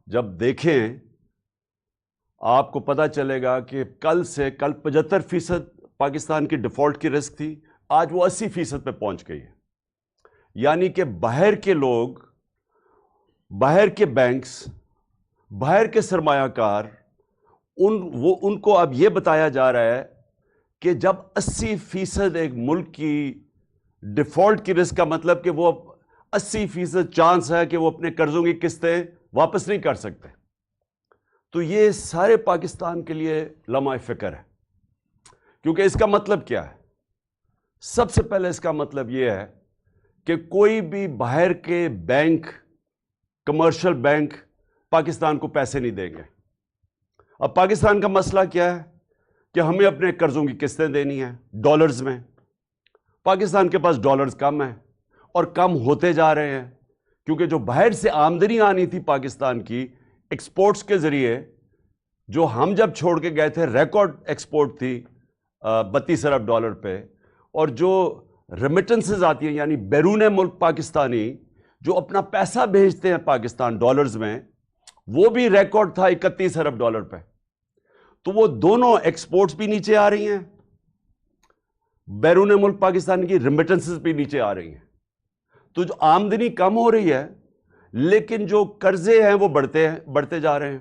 جب دیکھیں آپ کو پتہ چلے گا کہ کل 75% پاکستان کی ڈیفالٹ کی رسک تھی، آج وہ 80% پہ پہنچ گئی ہے. یعنی کہ باہر کے لوگ، باہر کے بینکس، باہر کے سرمایہ کار، ان کو اب یہ بتایا جا رہا ہے کہ جب 80% ایک ملک کی ڈیفالٹ کی رسک کا مطلب کہ وہ 80% چانس ہے کہ وہ اپنے قرضوں کی قسطیں واپس نہیں کر سکتے. تو یہ سارے پاکستان کے لیے لمحہ فکر ہے. کیونکہ اس کا مطلب کیا ہے؟ سب سے پہلے اس کا مطلب یہ ہے کہ کوئی بھی باہر کے بینک، کمرشل بینک پاکستان کو پیسے نہیں دیں گے. اب پاکستان کا مسئلہ کیا ہے کہ ہمیں اپنے قرضوں کی قسطیں دینی ہیں ڈالرز میں. پاکستان کے پاس ڈالرز کم ہیں اور کم ہوتے جا رہے ہیں، کیونکہ جو باہر سے آمدنی آنی تھی پاکستان کی ایکسپورٹس کے ذریعے، جو ہم جب چھوڑ کے گئے تھے ریکارڈ ایکسپورٹ تھی 32 ارب ڈالر پہ، اور جو ریمیٹنسز آتی ہیں یعنی بیرون ملک پاکستانی جو اپنا پیسہ بھیجتے ہیں پاکستان ڈالرز میں، وہ بھی ریکارڈ تھا 31 ارب ڈالر پہ. تو وہ دونوں ایکسپورٹس بھی نیچے آ رہی ہیں، بیرون ملک پاکستان کی ریمیٹنسز بھی نیچے آ رہی ہیں. تو جو آمدنی کم ہو رہی ہے لیکن جو قرضے ہیں وہ بڑھتے جا رہے ہیں.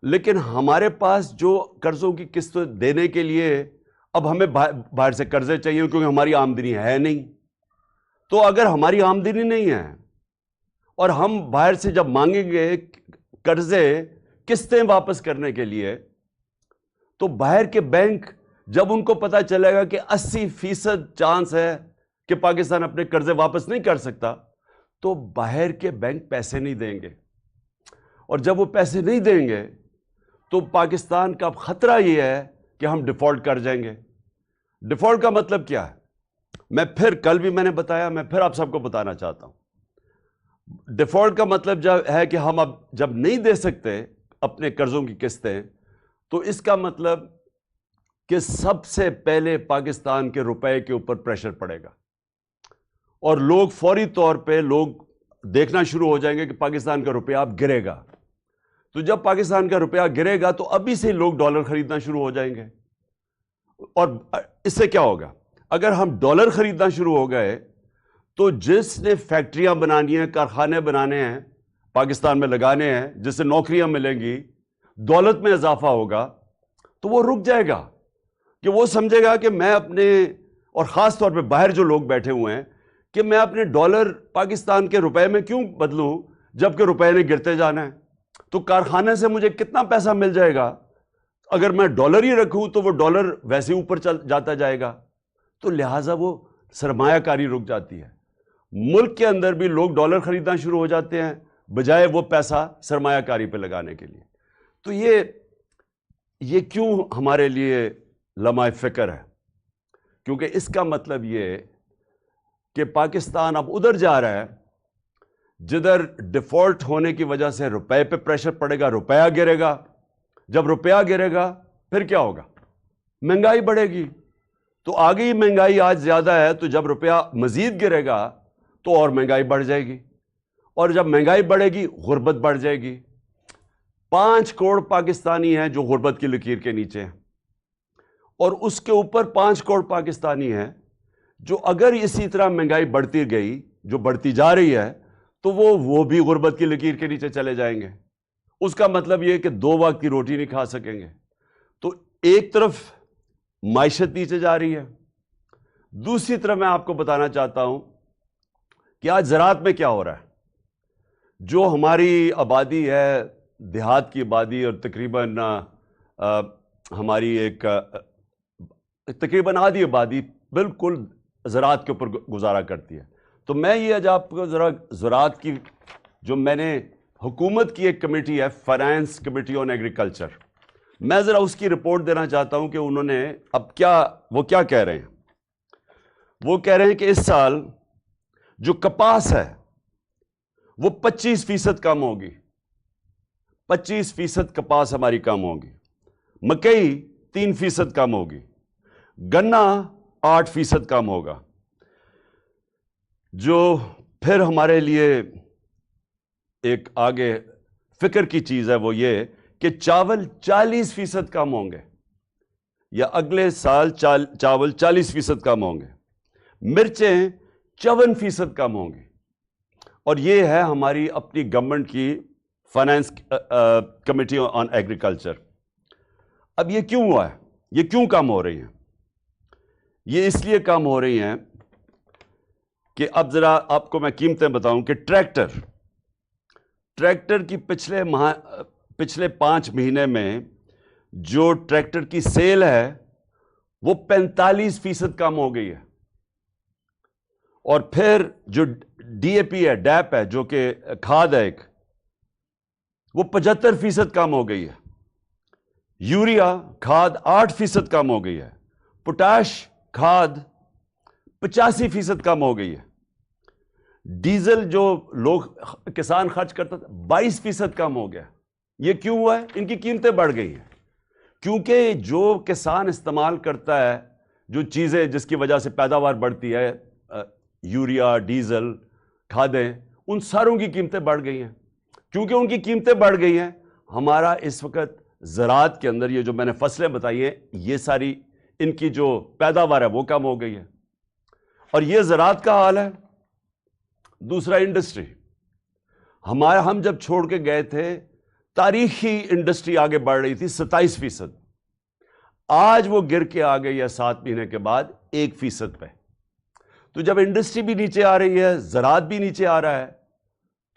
لیکن ہمارے پاس جو قرضوں کی قسط دینے کے لیے اب ہمیں باہر سے قرضے چاہیے کیونکہ ہماری آمدنی ہے نہیں. تو اگر ہماری آمدنی نہیں ہے اور ہم باہر سے جب مانگیں گے قرضے قسطیں واپس کرنے کے لیے، تو باہر کے بینک جب ان کو پتہ چلے گا کہ 80% چانس ہے کہ پاکستان اپنے قرضے واپس نہیں کر سکتا، تو باہر کے بینک پیسے نہیں دیں گے. اور جب وہ پیسے نہیں دیں گے تو پاکستان کا خطرہ یہ ہے کہ ہم ڈیفالٹ کر جائیں گے. ڈیفالٹ کا مطلب کیا ہے؟ کل بھی میں نے بتایا، میں پھر آپ سب کو بتانا چاہتا ہوں. ڈیفالٹ کا مطلب ہے کہ ہم اب جب نہیں دے سکتے اپنے قرضوں کی قسطیں، تو اس کا مطلب کہ سب سے پہلے پاکستان کے روپے کے اوپر پریشر پڑے گا اور لوگ فوری طور پہ دیکھنا شروع ہو جائیں گے کہ پاکستان کا روپیہ اب گرے گا. تو جب پاکستان کا روپیہ گرے گا تو ابھی سے لوگ ڈالر خریدنا شروع ہو جائیں گے. اور اس سے کیا ہوگا؟ اگر ہم ڈالر خریدنا شروع ہو گئے تو جس نے فیکٹریاں بنانی ہیں، کارخانے بنانے ہیں، پاکستان میں لگانے ہیں، جس سے نوکریاں ملیں گی، دولت میں اضافہ ہوگا، تو وہ رک جائے گا. کہ وہ سمجھے گا کہ میں اپنے، اور خاص طور پہ باہر جو لوگ بیٹھے ہوئے ہیں، کہ میں اپنے ڈالر پاکستان کے روپے میں کیوں بدلوں جبکہ روپے نے گرتے جانا ہے. تو کارخانے سے مجھے کتنا پیسہ مل جائے گا؟ اگر میں ڈالر ہی رکھوں تو وہ ڈالر ویسے اوپر جاتا جائے گا. تو لہٰذا وہ سرمایہ کاری رک جاتی ہے. ملک کے اندر بھی لوگ ڈالر خریدنا شروع ہو جاتے ہیں بجائے وہ پیسہ سرمایہ کاری پہ لگانے کے لیے. تو یہ کیوں ہمارے لیے لمحہ فکر ہے؟ کیونکہ اس کا مطلب یہ کہ پاکستان اب ادھر جا رہا ہے جدھر ڈیفالٹ ہونے کی وجہ سے روپے پہ پریشر پڑے گا، روپیہ گرے گا. جب روپیہ گرے گا پھر کیا ہوگا؟ مہنگائی بڑھے گی. تو آگے ہی مہنگائی آج زیادہ ہے، تو جب روپیہ مزید گرے گا تو اور مہنگائی بڑھ جائے گی، اور جب مہنگائی بڑھے گی غربت بڑھ جائے گی. 5 کروڑ پاکستانی ہیں جو غربت کی لکیر کے نیچے ہیں، اور اس کے اوپر 5 کروڑ پاکستانی ہیں جو اگر اسی طرح مہنگائی بڑھتی گئی، جو بڑھتی جا رہی ہے، تو وہ بھی غربت کی لکیر کے نیچے چلے جائیں گے. اس کا مطلب یہ کہ 2 وقت کی روٹی نہیں کھا سکیں گے. تو ایک طرف معیشت نیچے جا رہی ہے، دوسری طرف میں آپ کو بتانا چاہتا ہوں کہ آج زراعت میں کیا ہو رہا ہے. جو ہماری آبادی ہے، دیہات کی آبادی، اور تقریباً ہماری ایک تقریباً آدھی آبادی بالکل زراعت کے اوپر گزارا کرتی ہے. تو میں یہ آج آپ کو ذرا زراعت کی، جو میں نے حکومت کی ایک کمیٹی ہے، فائنانس کمیٹی آن ایگریکلچر، میں ذرا اس کی رپورٹ دینا چاہتا ہوں کہ انہوں نے اب وہ کیا کہہ رہے ہیں. وہ کہہ رہے ہیں کہ اس سال جو کپاس ہے وہ 25% کم ہوگی. 25% کپاس ہماری کم ہوگی. مکئی 3% کم ہوگی. گنا 8% کم ہوگا. جو پھر ہمارے لیے ایک آگے فکر کی چیز ہے وہ یہ کہ چاول 40% کم ہوں گے، یا اگلے سال چاول 40% کم ہوں گے، مرچیں 54% کم ہوں گی. اور یہ ہے ہماری اپنی گورنمنٹ کی فائنانس کمیٹی آن ایگریکلچر. اب یہ کیوں ہوا ہے؟ یہ کیوں کم ہو رہی ہیں؟ یہ اس لیے کم ہو رہی ہیں کہ اب ذرا آپ کو میں قیمتیں بتاؤں کہ ٹریکٹر کی پچھلے 5 مہینے میں جو ٹریکٹر کی سیل ہے وہ 45% کم ہو گئی ہے. اور پھر جو ڈی اے پی ہے، ڈیپ ہے، جو کہ کھاد ہے ایک، وہ 75% کم ہو گئی ہے. یوریا کھاد 8% کم ہو گئی ہے. پوٹاش کھاد 85% کم ہو گئی ہے. ڈیزل جو لوگ کسان خرچ کرتا تھا 22% کم ہو گیا. یہ کیوں ہوا ہے؟ ان کی قیمتیں بڑھ گئی ہیں. کیونکہ جو کسان استعمال کرتا ہے جو چیزیں جس کی وجہ سے پیداوار بڑھتی ہے، یوریا، ڈیزل، کھادیں، ان ساروں کی قیمتیں بڑھ گئی ہیں. کیونکہ ان کی قیمتیں بڑھ گئی ہیں، ہمارا اس وقت زراعت کے اندر یہ جو میں نے فصلیں بتائی ہیں، یہ ساری ان کی جو پیداوار ہے وہ کم ہو گئی ہے. اور یہ زراعت کا حال ہے. دوسرا انڈسٹری، ہم جب چھوڑ کے گئے تھے تاریخی انڈسٹری آگے بڑھ رہی تھی 27%. آج وہ گر کے آ گئی ہے 7 مہینے کے بعد 1% پہ. تو جب انڈسٹری بھی نیچے آ رہی ہے، زراعت بھی نیچے آ رہا ہے،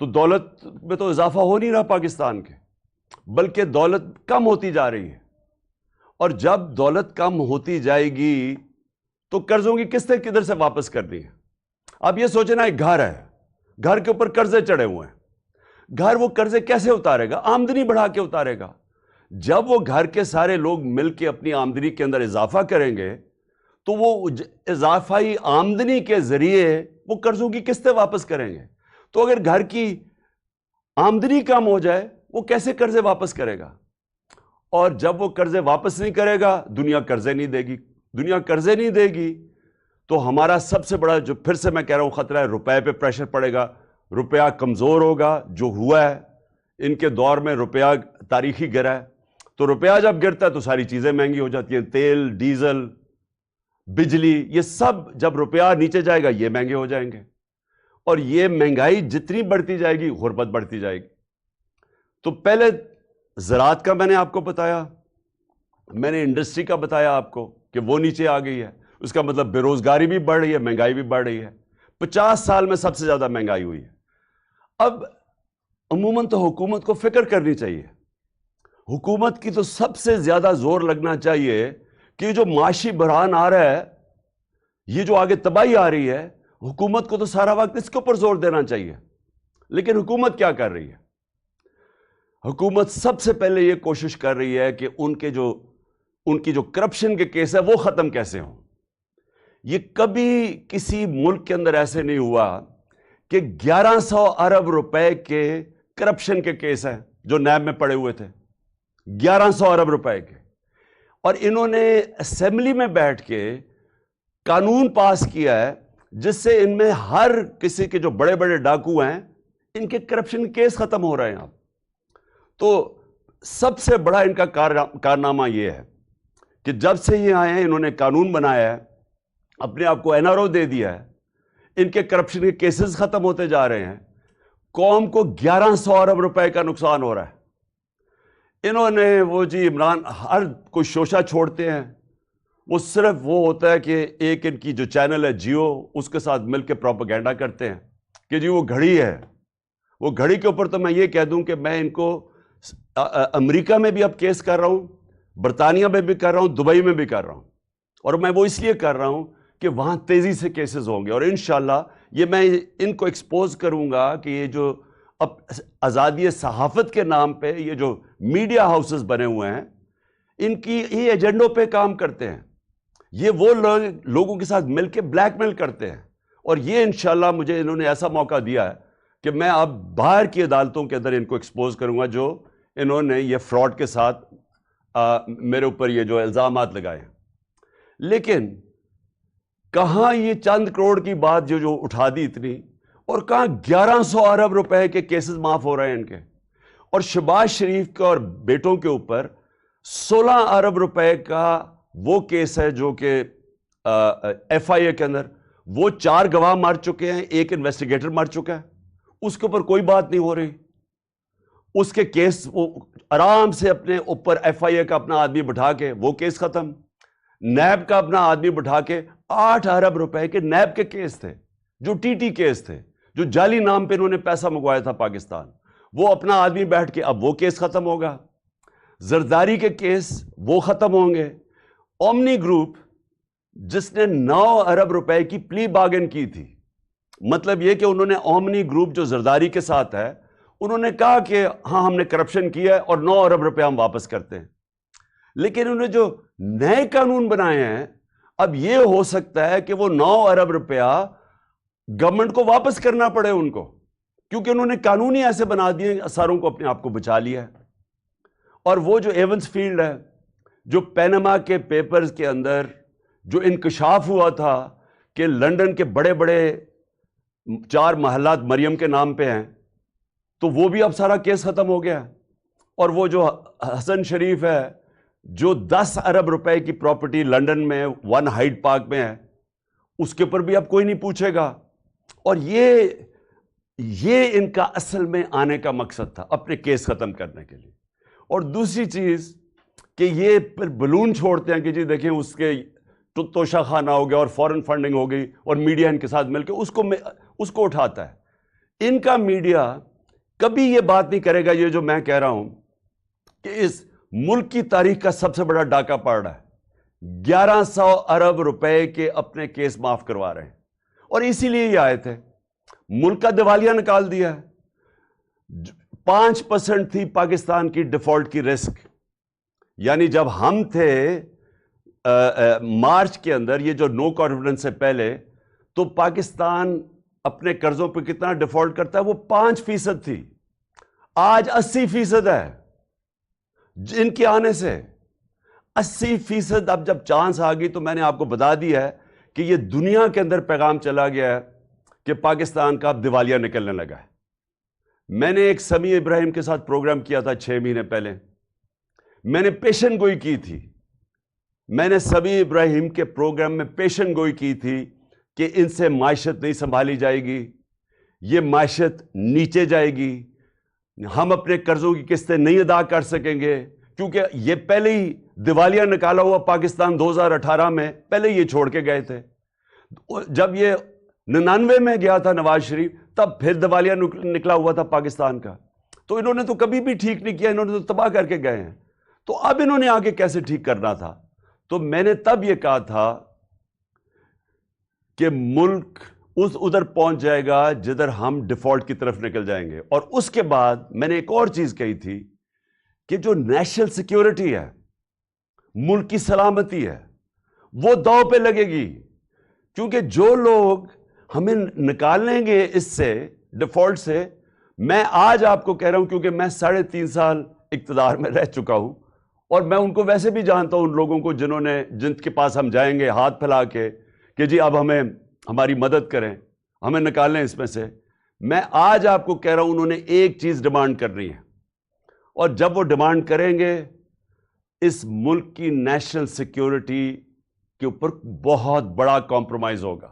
تو دولت میں تو اضافہ ہو نہیں رہا پاکستان کے، بلکہ دولت کم ہوتی جا رہی ہے. اور جب دولت کم ہوتی جائے گی تو قرضوں کی قسطیں کدھر سے واپس کرنی ہے؟ اب یہ سوچنا، ایک گھر ہے، گھر کے اوپر قرضے چڑھے ہوئے ہیں. گھر وہ قرضے کیسے اتارے گا؟ آمدنی بڑھا کے اتارے گا. جب وہ گھر کے سارے لوگ مل کے اپنی آمدنی کے اندر اضافہ کریں گے تو وہ اضافی آمدنی کے ذریعے وہ قرضوں کی قسطیں واپس کریں گے. تو اگر گھر کی آمدنی کم ہو جائے وہ کیسے قرضے واپس کرے گا؟ اور جب وہ قرضے واپس نہیں کرے گا، دنیا قرضے نہیں دے گی. دنیا قرضے نہیں دے گی تو ہمارا سب سے بڑا جو پھر سے میں کہہ رہا ہوں خطرہ ہے، روپے پہ پریشر پڑے گا. روپیہ کمزور ہوگا، جو ہوا ہے ان کے دور میں روپیہ تاریخی گرا ہے. تو روپیہ جب گرتا ہے تو ساری چیزیں مہنگی ہو جاتی ہیں. تیل، ڈیزل، بجلی، یہ سب جب روپیہ نیچے جائے گا یہ مہنگے ہو جائیں گے. اور یہ مہنگائی جتنی بڑھتی جائے گی غربت بڑھتی جائے گی. تو پہلے زراعت کا میں نے آپ کو بتایا، میں نے انڈسٹری کا بتایا آپ کو کہ وہ نیچے آ گئی ہے. اس کا مطلب بے روزگاری بھی بڑھ رہی ہے، مہنگائی بھی بڑھ رہی ہے. 50 سال میں سب سے زیادہ مہنگائی ہوئی ہے. اب عموماً تو حکومت کو فکر کرنی چاہیے. حکومت کی تو سب سے زیادہ زور لگنا چاہیے کہ جو معاشی بحران آ رہا ہے، یہ جو آگے تباہی آ رہی ہے، حکومت کو تو سارا وقت اس کے اوپر زور دینا چاہیے. لیکن حکومت کیا کر رہی ہے؟ حکومت سب سے پہلے یہ کوشش کر رہی ہے کہ ان کی جو کرپشن کے کیس ہے وہ ختم کیسے ہوں. یہ کبھی کسی ملک کے اندر ایسے نہیں ہوا کہ 1100 ارب روپے کے کرپشن کے کیس ہیں جو نیب میں پڑے ہوئے تھے. 1100 ارب روپے کے. اور انہوں نے اسمبلی میں بیٹھ کے قانون پاس کیا ہے جس سے ان میں ہر کسی کے جو بڑے بڑے ڈاکو ہیں ان کے کرپشن کیس ختم ہو رہے ہیں. تو سب سے بڑا ان کا کارنامہ یہ ہے کہ جب سے یہ آئے ہیں انہوں نے قانون بنایا ہے، اپنے آپ کو این آر او دے دیا ہے، ان کے کرپشن کے کیسز ختم ہوتے جا رہے ہیں. قوم کو 1100 ارب روپے کا نقصان ہو رہا ہے. انہوں نے وہ جی عمران ہر کوئی شوشہ چھوڑتے ہیں، وہ صرف وہ ہوتا ہے کہ ایک ان کی جو چینل ہے جیو، اس کے ساتھ مل کے پروپیگنڈا کرتے ہیں کہ جی وہ گھڑی ہے. وہ گھڑی کے اوپر تو میں یہ کہہ دوں کہ میں ان کو امریکہ میں بھی اب کیس کر رہا ہوں، برطانیہ میں بھی کر رہا ہوں، دبئی میں بھی کر رہا ہوں. اور میں وہ اس لیے کر رہا ہوں کہ وہاں تیزی سے کیسز ہوں گے. اور انشاءاللہ یہ میں ان کو ایکسپوز کروں گا کہ یہ جو اب آزادی صحافت کے نام پہ یہ جو میڈیا ہاؤسز بنے ہوئے ہیں، ان کی یہ ایجنڈوں پہ کام کرتے ہیں. یہ وہ لوگوں کے ساتھ مل کے بلیک میل کرتے ہیں. اور یہ انشاءاللہ مجھے انہوں نے ایسا موقع دیا ہے کہ میں اب باہر کی عدالتوں کے اندر ان کو ایکسپوز کروں گا جو انہوں نے یہ فراڈ کے ساتھ میرے اوپر یہ جو الزامات لگائے ہیں. لیکن کہاں یہ چند کروڑ کی بات جو اٹھا دی اتنی، اور کہاں 1100 ارب روپے کے کیسز معاف ہو رہے ہیں ان کے. اور شہباز شریف کے اور بیٹوں کے اوپر 16 ارب روپے کا وہ کیس ہے جو کہ ایف آئی اے کے اندر وہ 4 گواہ مر چکے ہیں, ایک انویسٹیگیٹر مر چکا ہے, اس کے اوپر کوئی بات نہیں ہو رہی. اس کے کیس وہ آرام سے اپنے اوپر ایف آئی اے کا اپنا آدمی بٹھا کے وہ کیس ختم, نیب کا اپنا آدمی بٹھا کے 8 ارب روپے کے نیب کے کیس تھے جو ٹی ٹی کیس تھے, جو جعلی نام پہ انہوں نے پیسہ منگوایا تھا پاکستان, وہ اپنا آدمی بیٹھ کے اب وہ کیس ختم ہوگا. زرداری کے کیس وہ ختم ہوں گے. اومنی گروپ جس نے 9 ارب روپے کی پلی بارگن کی تھی, مطلب یہ کہ انہوں نے اومنی گروپ جو زرداری کے ساتھ ہے انہوں نے کہا کہ ہاں ہم نے کرپشن کیا ہے اور 9 ارب روپے ہم واپس کرتے ہیں, لیکن انہوں نے جو نئے قانون بنائے ہیں اب یہ ہو سکتا ہے کہ وہ 9 ارب روپیہ گورنمنٹ کو واپس کرنا پڑے ان کو, کیونکہ انہوں نے قانون ہی ایسے بنا دیے ساروں کو اپنے آپ کو بچا لیا ہے. اور وہ جو ایونس فیلڈ ہے, جو پینما کے پیپرز کے اندر جو انکشاف ہوا تھا کہ لنڈن کے بڑے بڑے 4 محلات مریم کے نام پہ ہیں, تو وہ بھی اب سارا کیس ختم ہو گیا. اور وہ جو حسن شریف ہے جو 10 ارب روپے کی پراپرٹی لنڈن میں 1 ہائیڈ پارک میں ہے, اس کے اوپر بھی اب کوئی نہیں پوچھے گا. اور یہ ان کا اصل میں آنے کا مقصد تھا, اپنے کیس ختم کرنے کے لیے. اور دوسری چیز کہ یہ پھر بلون چھوڑتے ہیں کہ جی دیکھیں اس کے توشہ خانہ ہو گیا اور فورن فنڈنگ ہو گئی اور میڈیا ان کے ساتھ مل کے اس کو اٹھاتا ہے. ان کا میڈیا کبھی یہ بات نہیں کرے گا, یہ جو میں کہہ رہا ہوں کہ اس ملک کی تاریخ کا سب سے بڑا ڈاکہ پڑ رہا ہے, 1100 ارب روپے کے اپنے کیس معاف کروا رہے ہیں. اور اسی لیے یہ آئے تھے, ملک کا دیوالیہ نکال دیا ہے. 5% تھی پاکستان کی ڈیفالٹ کی رسک, یعنی جب ہم تھے مارچ کے اندر, یہ جو نو کانفیڈنس سے پہلے, تو پاکستان اپنے قرضوں پہ کتنا ڈیفالٹ کرتا ہے, وہ 5% تھی. آج 80% ہے ان کے آنے سے, 80%. اب جب چانس آ گئی تو میں نے آپ کو بتا دیا ہے کہ یہ دنیا کے اندر پیغام چلا گیا ہے کہ پاکستان کا اب دیوالیہ نکلنے لگا ہے. میں نے ایک سمیع ابراہیم کے ساتھ پروگرام کیا تھا 6 مہینے پہلے, میں نے پیشن گوئی کی تھی. میں نے سمیع ابراہیم کے پروگرام میں پیشن گوئی کی تھی کہ ان سے معیشت نہیں سنبھالی جائے گی, یہ معیشت نیچے جائے گی, ہم اپنے قرضوں کی قسطیں نہیں ادا کر سکیں گے, کیونکہ یہ پہلے ہی دیوالیہ نکالا ہوا پاکستان 2018 میں پہلے یہ چھوڑ کے گئے تھے. جب یہ 99 میں گیا تھا نواز شریف, تب پھر دیوالیہ نکلا ہوا تھا پاکستان کا. تو انہوں نے تو کبھی بھی ٹھیک نہیں کیا, انہوں نے تو تباہ کر کے گئے ہیں. تو اب انہوں نے آگے کیسے ٹھیک کرنا تھا؟ تو میں نے تب یہ کہا تھا کہ ملک ادھر پہنچ جائے گا جدھر ہم ڈیفالٹ کی طرف نکل جائیں گے. اور اس کے بعد میں نے ایک اور چیز کہی تھی کہ جو نیشنل سیکیورٹی ہے, ملک کی سلامتی ہے, وہ داؤ پہ لگے گی. کیونکہ جو لوگ ہمیں نکالیں گے اس سے ڈیفالٹ سے, میں آج آپ کو کہہ رہا ہوں کیونکہ میں 3.5 سال اقتدار میں رہ چکا ہوں, اور میں ان کو ویسے بھی جانتا ہوں, ان لوگوں کو جن کے پاس ہم جائیں گے ہاتھ پھیلا کے کہ جی اب ہماری مدد کریں, ہمیں نکالیں اس میں سے. میں آج آپ کو کہہ رہا ہوں انہوں نے ایک چیز ڈیمانڈ کرنی ہے, اور جب وہ ڈیمانڈ کریں گے اس ملک کی نیشنل سیکیورٹی کے اوپر بہت بڑا کمپرومائز ہوگا.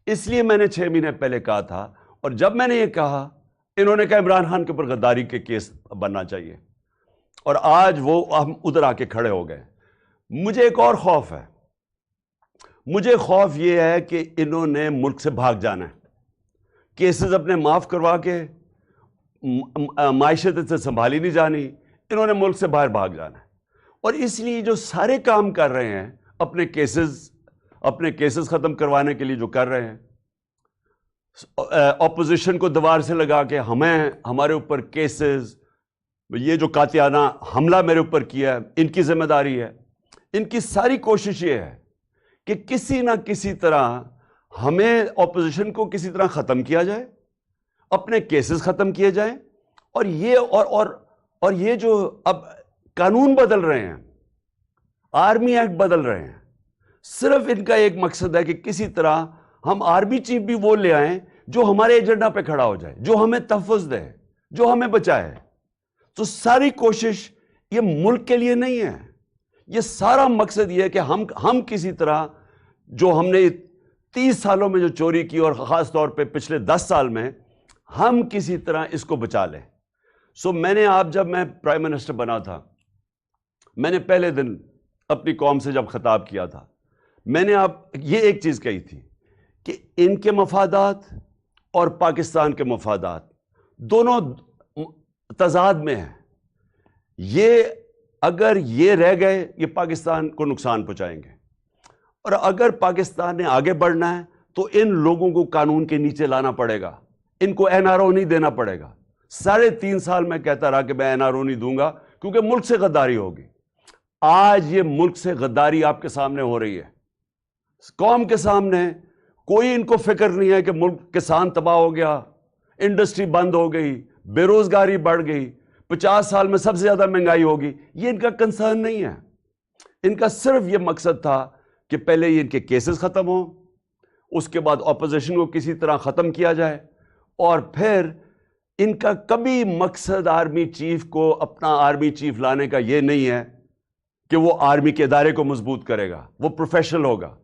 اس لیے میں نے 6 مہینے پہلے کہا تھا, اور جب میں نے یہ کہا انہوں نے کہا عمران خان کے اوپر غداری کے کیس بننا چاہیے, اور آج وہ ہم ادھر آ کے کھڑے ہو گئے. مجھے ایک اور خوف ہے, مجھے خوف یہ ہے کہ انہوں نے ملک سے بھاگ جانا ہے, کیسز اپنے معاف کروا کے, معیشت سے سنبھالی نہیں جانی, انہوں نے ملک سے باہر بھاگ جانا ہے. اور اس لیے جو سارے کام کر رہے ہیں اپنے کیسز ختم کروانے کے لیے جو کر رہے ہیں, اپوزیشن کو دیوار سے لگا کے ہمارے اوپر کیسز, یہ جو قاتلانہ حملہ میرے اوپر کیا ہے ان کی ذمہ داری ہے. ان کی ساری کوشش یہ ہے کہ کسی نہ کسی طرح ہمیں اپوزیشن کو کسی طرح ختم کیا جائے, اپنے کیسز ختم کیے جائیں. اور یہ جو اب قانون بدل رہے ہیں, آرمی ایکٹ بدل رہے ہیں, صرف ان کا ایک مقصد ہے کہ کسی طرح ہم آرمی چیف بھی وہ لے آئیں جو ہمارے ایجنڈا پہ کھڑا ہو جائے, جو ہمیں تحفظ دے, جو ہمیں بچائے. تو ساری کوشش یہ ملک کے لیے نہیں ہے، یہ سارا مقصد یہ ہے کہ ہم کسی طرح جو ہم نے 30 سالوں میں جو چوری کی اور خاص طور پہ پچھلے 10 سال میں، ہم کسی طرح اس کو بچا لیں۔ میں نے جب میں پرائم منسٹر بنا تھا، میں نے پہلے دن اپنی قوم سے جب خطاب کیا تھا، میں نے یہ ایک چیز کہی تھی کہ ان کے مفادات اور پاکستان کے مفادات دونوں تضاد میں ہیں۔ یہ اگر یہ رہ گئے، یہ پاکستان کو نقصان پہنچائیں گے، اور اگر پاکستان نے آگے بڑھنا ہے تو ان لوگوں کو قانون کے نیچے لانا پڑے گا، ان کو NRO نہیں دینا پڑے گا۔ 3.5 سال میں کہتا رہا کہ میں NRO نہیں دوں گا کیونکہ ملک سے غداری ہوگی۔ آج یہ ملک سے غداری آپ کے سامنے ہو رہی ہے، قوم کے سامنے۔ کوئی ان کو فکر نہیں ہے کہ ملک کسان تباہ ہو گیا، انڈسٹری بند ہو گئی، بے روزگاری بڑھ گئی، 50 سال میں سب سے زیادہ مہنگائی ہوگی۔ یہ ان کا کنسرن نہیں ہے۔ ان کا صرف یہ مقصد تھا کہ پہلے یہ ان کے کیسز ختم ہوں، اس کے بعد اپوزیشن کو کسی طرح ختم کیا جائے، اور پھر ان کا کبھی مقصد آرمی چیف کو اپنا آرمی چیف لانے کا یہ نہیں ہے کہ وہ آرمی کے ادارے کو مضبوط کرے گا، وہ پروفیشنل ہوگا۔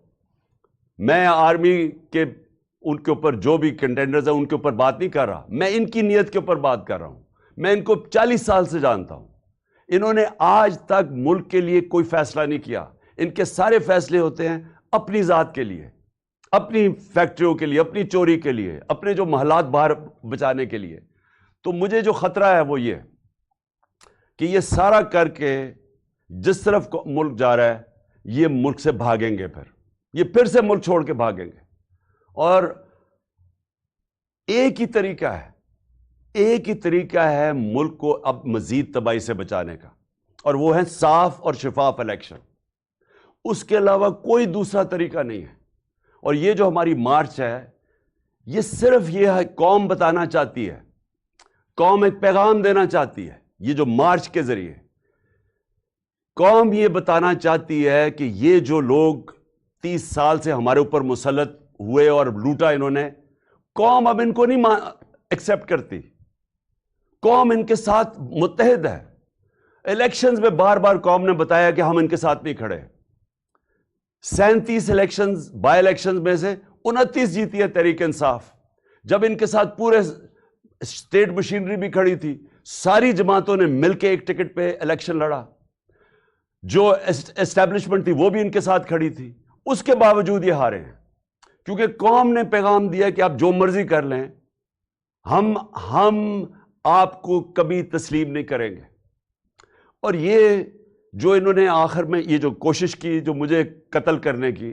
میں آرمی کے ان کے اوپر جو بھی کنٹینڈرز ہیں ان کے اوپر بات نہیں کر رہا، میں ان کی نیت کے اوپر بات کر رہا ہوں۔ میں ان کو 40 سال سے جانتا ہوں، انہوں نے آج تک ملک کے لیے کوئی فیصلہ نہیں کیا۔ ان کے سارے فیصلے ہوتے ہیں اپنی ذات کے لیے، اپنی فیکٹریوں کے لیے، اپنی چوری کے لیے، اپنے جو محلات باہر بچانے کے لیے۔ تو مجھے جو خطرہ ہے وہ یہ کہ یہ سارا کر کے جس طرف ملک جا رہا ہے، یہ ملک سے بھاگیں گے، پھر سے ملک چھوڑ کے بھاگیں گے۔ اور ایک ہی طریقہ ہے ملک کو اب مزید تباہی سے بچانے کا، اور وہ ہے صاف اور شفاف الیکشن۔ اس کے علاوہ کوئی دوسرا طریقہ نہیں ہے۔ اور یہ جو ہماری مارچ ہے، یہ صرف یہ قوم بتانا چاہتی ہے، قوم ایک پیغام دینا چاہتی ہے۔ یہ جو مارچ کے ذریعے قوم یہ بتانا چاہتی ہے کہ یہ جو لوگ 30 سال سے ہمارے اوپر مسلط ہوئے اور لوٹا انہوں نے، قوم اب ان کو نہیں ایکسپٹ کرتی۔ قوم ان کے ساتھ متحد ہے۔ الیکشنز میں بار بار قوم نے بتایا کہ ہم ان کے ساتھ نہیں کھڑے۔ 37 الیکشنز بائی الیکشنز میں سے 29 جیتی ہے تحریک انصاف، جب ان کے ساتھ پورے اسٹیٹ مشینری بھی کھڑی تھی۔ ساری جماعتوں نے مل کے ایک ٹکٹ پہ الیکشن لڑا، جو اسٹیبلشمنٹ تھی وہ بھی ان کے ساتھ کھڑی تھی۔ اس کے باوجود یہ ہارے ہیں، کیونکہ قوم نے پیغام دیا کہ آپ جو مرضی کر لیں، ہم آپ کو کبھی تسلیم نہیں کریں گے۔ اور یہ جو انہوں نے آخر میں یہ جو کوشش کی، جو مجھے قتل کرنے کی،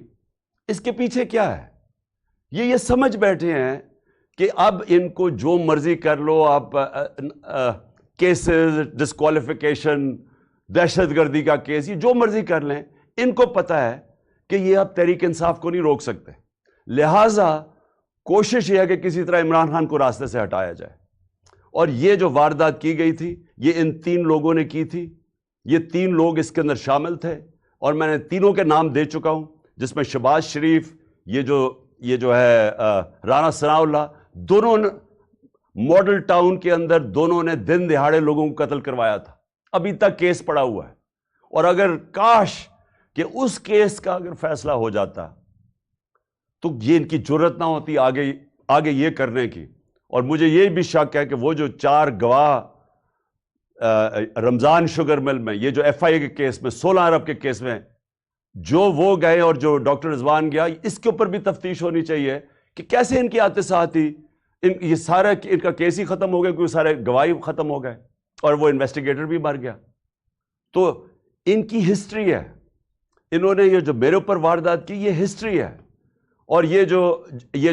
اس کے پیچھے کیا ہے؟ یہ سمجھ بیٹھے ہیں کہ اب ان کو جو مرضی کر لو، آپ کیسز، ڈسکوالیفیکیشن، دہشت گردی کا کیس، یہ جو مرضی کر لیں، ان کو پتہ ہے کہ یہ اب تحریک انصاف کو نہیں روک سکتے۔ لہٰذا کوشش یہ ہے کہ کسی طرح عمران خان کو راستے سے ہٹایا جائے۔ اور یہ جو واردات کی گئی تھی، یہ ان 3 لوگوں نے کی تھی۔ یہ 3 لوگ اس کے اندر شامل تھے، اور میں نے تینوں کے نام دے چکا ہوں، جس میں شہباز شریف، یہ جو ہے رانا ثناء اللہ، دونوں ماڈل ٹاؤن کے اندر دونوں نے دن دہاڑے لوگوں کو قتل کروایا تھا۔ ابھی تک کیس پڑا ہوا ہے، اور اگر کاش کہ اس کیس کا اگر فیصلہ ہو جاتا تو یہ ان کی جرت نہ ہوتی آگے یہ کرنے کی۔ اور مجھے یہ بھی شک ہے کہ وہ جو 4 گواہ رمضان شوگر مل میں، یہ جو FIA کے کیس میں 16 ارب کے کیس میں جو وہ گئے، اور جو ڈاکٹر رضوان گیا، اس کے اوپر بھی تفتیش ہونی چاہیے کہ کیسے ان کی آتے ساتھ ہی یہ سارا ان کا کیس ہی ختم ہو گیا، کیونکہ سارے گواہی ختم ہو گئے اور وہ انویسٹیگیٹر بھی مر گیا۔ تو ان کی ہسٹری ہے، انہوں نے یہ جو میرے اوپر واردات کی، یہ ہسٹری ہے۔ اور یہ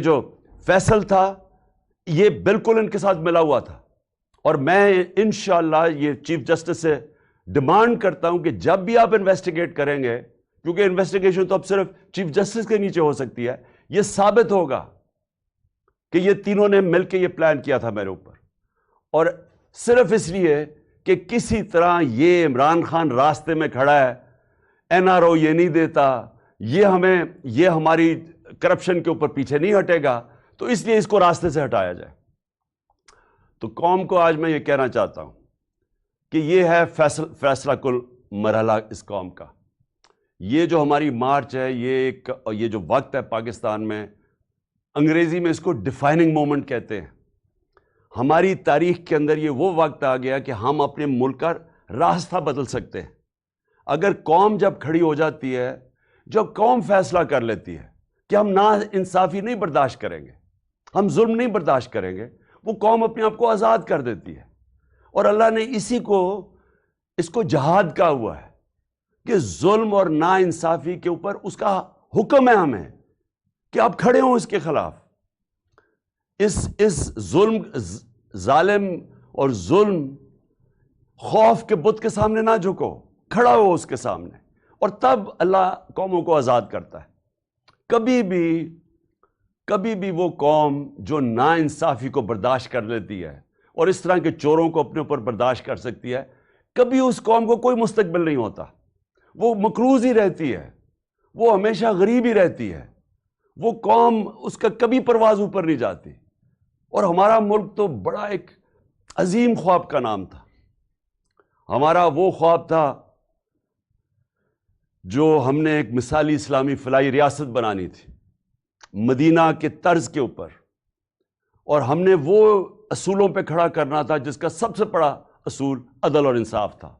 جو فیصل تھا، یہ بالکل ان کے ساتھ ملا ہوا تھا۔ اور میں انشاءاللہ یہ چیف جسٹس سے ڈیمانڈ کرتا ہوں کہ جب بھی آپ انویسٹیگیٹ کریں گے، کیونکہ انویسٹیگیشن تو اب صرف چیف جسٹس کے نیچے ہو سکتی ہے، یہ ثابت ہوگا کہ یہ تینوں نے مل کے یہ پلان کیا تھا میرے اوپر، اور صرف اس لیے کہ کسی طرح یہ عمران خان راستے میں کھڑا ہے، NRO یہ نہیں دیتا، یہ ہماری کرپشن کے اوپر پیچھے نہیں ہٹے گا، تو اس لیے اس کو راستے سے ہٹایا جائے۔ تو قوم کو آج میں یہ کہنا چاہتا ہوں کہ یہ ہے فیصلہ کل مرحلہ اس قوم کا. یہ جو ہماری مارچ ہے، یہ جو وقت ہے پاکستان میں، انگریزی میں اس کو ڈیفائننگ مومنٹ کہتے ہیں. ہماری تاریخ کے اندر یہ وہ وقت آ گیا کہ ہم اپنے ملک کا راستہ بدل سکتے ہیں. اگر قوم جب کھڑی ہو جاتی ہے، جب قوم فیصلہ کر لیتی ہے کہ ہم نا انصافی نہیں برداشت کریں گے، ہم ظلم نہیں برداشت کریں گے، وہ قوم اپنے آپ کو آزاد کر دیتی ہے. اور اللہ نے اس کو جہاد کہا ہوا ہے کہ ظلم اور نا انصافی کے اوپر اس کا حکم ہے ہمیں کہ آپ کھڑے ہوں اس کے خلاف. اس ظالم اور ظلم خوف کے بت کے سامنے نہ جھکو، کھڑا ہو اس کے سامنے، اور تب اللہ قوموں کو آزاد کرتا ہے. کبھی بھی وہ قوم جو نا انصافی کو برداشت کر لیتی ہے اور اس طرح کے چوروں کو اپنے اوپر برداشت کر سکتی ہے، کبھی اس قوم کو کوئی مستقبل نہیں ہوتا. وہ مقروض ہی رہتی ہے، وہ ہمیشہ غریب ہی رہتی ہے. وہ قوم، اس کا کبھی پرواز اوپر نہیں جاتی. اور ہمارا ملک تو بڑا ایک عظیم خواب کا نام تھا. ہمارا وہ خواب تھا جو ہم نے ایک مثالی اسلامی فلاحی ریاست بنانی تھی مدینہ کے طرز کے اوپر، اور ہم نے وہ اصولوں پہ کھڑا کرنا تھا جس کا سب سے بڑا اصول عدل اور انصاف تھا.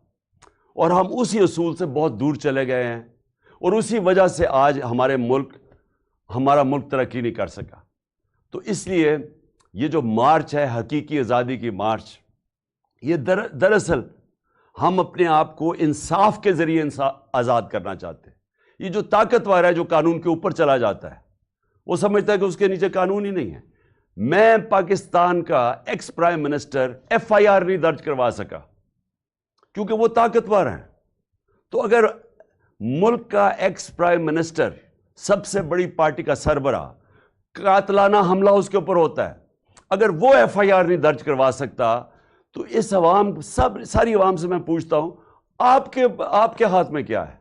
اور ہم اسی اصول سے بہت دور چلے گئے ہیں، اور اسی وجہ سے آج ہمارا ملک ترقی نہیں کر سکا. تو اس لیے یہ جو مارچ ہے، حقیقی آزادی کی مارچ، یہ دراصل ہم اپنے آپ کو انصاف کے ذریعے آزاد کرنا چاہتے ہیں. یہ جو طاقتور ہے، جو قانون کے اوپر چلا جاتا ہے، وہ سمجھتا ہے کہ اس کے نیچے قانون ہی نہیں ہے. میں پاکستان کا ایکس پرائم منسٹر FIR نہیں درج کروا سکا کیونکہ وہ طاقتور ہیں. تو اگر ملک کا ایکس پرائم منسٹر، سب سے بڑی پارٹی کا سربراہ، قاتلانہ حملہ اس کے اوپر ہوتا ہے، اگر وہ FIR نہیں درج کروا سکتا، تو اس ساری عوام سے میں پوچھتا ہوں، آپ کے ہاتھ میں کیا ہے؟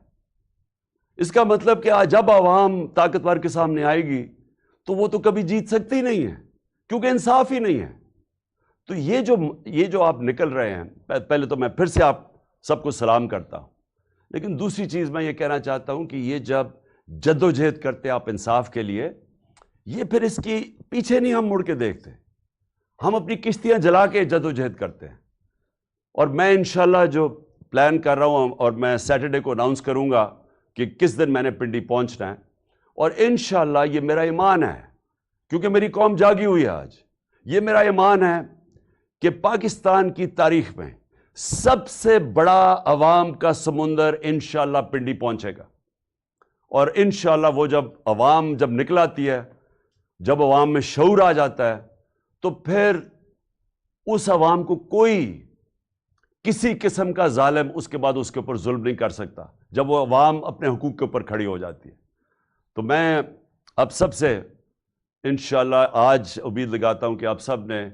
اس کا مطلب کہ جب عوام طاقتور کے سامنے آئے گی تو وہ تو کبھی جیت سکتی نہیں ہے، کیونکہ انصاف ہی نہیں ہے. تو یہ جو آپ نکل رہے ہیں، پہلے تو میں پھر سے آپ سب کو سلام کرتا ہوں، لیکن دوسری چیز میں یہ کہنا چاہتا ہوں کہ یہ جب جد و جہد کرتے آپ انصاف کے لیے، یہ پھر اس کی پیچھے نہیں ہم مڑ کے دیکھتے، ہم اپنی کشتیاں جلا کے جد و جہد کرتے ہیں. اور میں انشاءاللہ جو پلان کر رہا ہوں، اور میں سیٹرڈے کو اناؤنس کروں گا کہ کس دن میں نے پنڈی پہنچنا ہے، اور انشاءاللہ یہ میرا ایمان ہے، کیونکہ میری قوم جاگی ہوئی ہے آج. یہ میرا ایمان ہے کہ پاکستان کی تاریخ میں سب سے بڑا عوام کا سمندر انشاءاللہ پنڈی پہنچے گا. اور انشاءاللہ وہ عوام جب نکل آتی ہے، جب عوام میں شعور آ جاتا ہے، تو پھر اس عوام کو کوئی کسی قسم کا ظالم اس کے بعد اس کے اوپر ظلم نہیں کر سکتا، جب وہ عوام اپنے حقوق کے اوپر کھڑی ہو جاتی ہے. تو میں اب سب سے انشاءاللہ آج امید لگاتا ہوں کہ آپ سب نے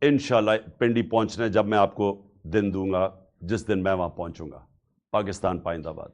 انشاءاللہ پنڈی پہنچنا ہے، جب میں آپ کو دن دوں گا، جس دن میں وہاں پہنچوں گا. پاکستان پائندہ باد.